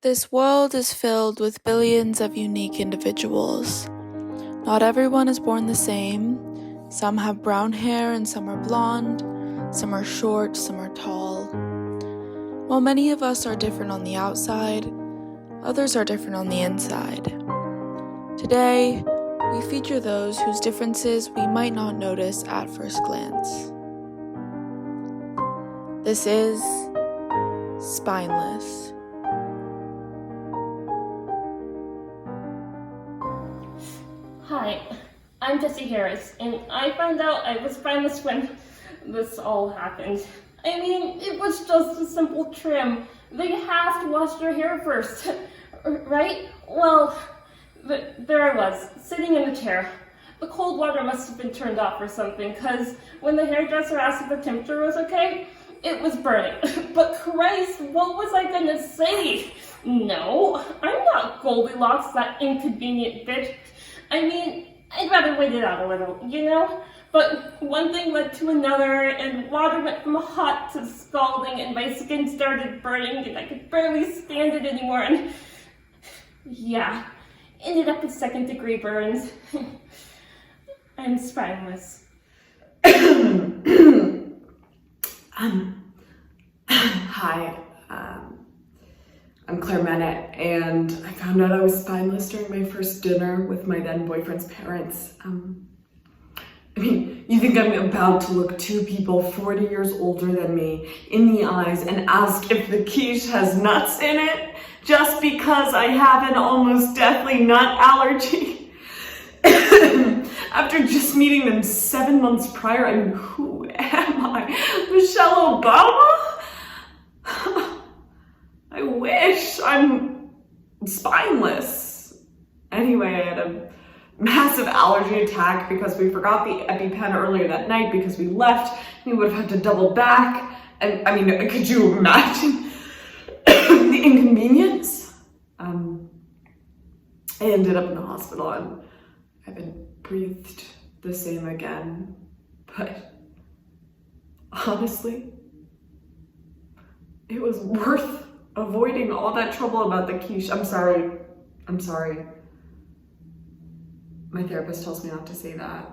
This world is filled with billions of unique individuals. Not everyone is born the same. Some have brown hair and some are blonde. Some are short, some are tall. While many of us are different on the outside, others are different on the inside. Today, we feature those whose differences we might not notice at first glance. This is Spineless. Hi, I'm Jessie Harris, and I found out I was spineless when this all happened. I mean, it was just a simple trim. They have to wash their hair first, right? Well, there I was, sitting in a chair. The cold water must have been turned off or something, because when the hairdresser asked if the temperature was okay, it was burning. But Christ, what was I gonna say? No, I'm not Goldilocks, that inconvenient bitch. I mean, I'd rather wait it out a little, you know? But one thing led to another, and water went from hot to scalding, and my skin started burning, and I could barely stand it anymore, and yeah, ended up with second-degree burns. I'm spineless. Hi, I'm Claire Mennett, and I found out I was spineless during my first dinner with my then boyfriend's parents. I mean, you think I'm about to look two people 40 years older than me in the eyes and ask if the quiche has nuts in it just because I have an almost deathly nut allergy? After just meeting them 7 months prior, I mean, who am I? Michelle Obama? I wish. I'm spineless. Anyway, I had a massive allergy attack because we forgot the EpiPen earlier that night because we left. We would have had to double back. And I mean, could you imagine the inconvenience? I ended up in the hospital and I haven't breathed the same again. But honestly, it was worth avoiding all that trouble about the quiche. I'm sorry. My therapist tells me not to say that.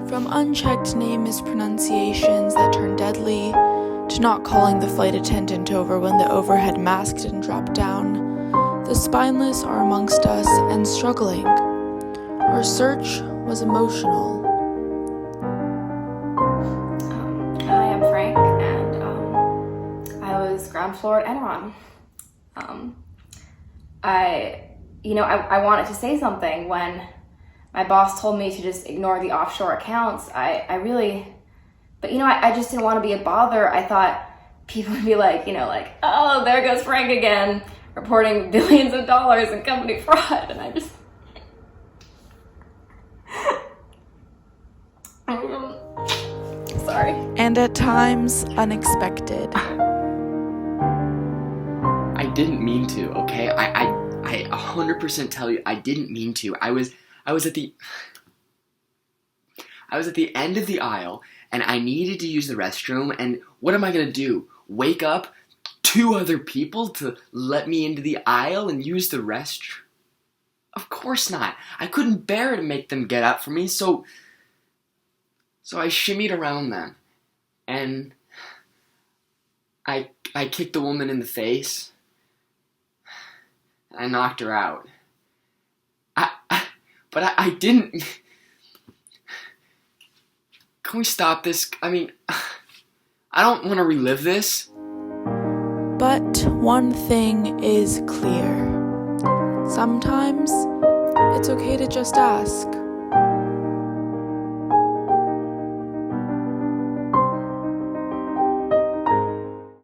From unchecked name mispronunciations that turn deadly, to not calling the flight attendant over when the overhead mask didn't drop down, the spineless are amongst us and struggling. Our search was emotional. Hi, I'm Frank, and I was ground floor at Enron. I wanted to say something when my boss told me to just ignore the offshore accounts. I just didn't want to be a bother. I thought people would be like, oh, there goes Frank again, reporting billions of dollars in company fraud, and I just... Sorry. And at times, unexpected. I didn't mean to, okay? I 100% tell you, I didn't mean to. I was at the end of the aisle, and I needed to use the restroom, and what am I gonna do? Wake up 2 other people to let me into the aisle and use the restroom? Of course not. I couldn't bear to make them get up for me, so I shimmied around them, and I kicked the woman in the face. I knocked her out. But I didn't... Can we stop this? I mean, I don't want to relive this. But one thing is clear. Sometimes, it's okay to just ask.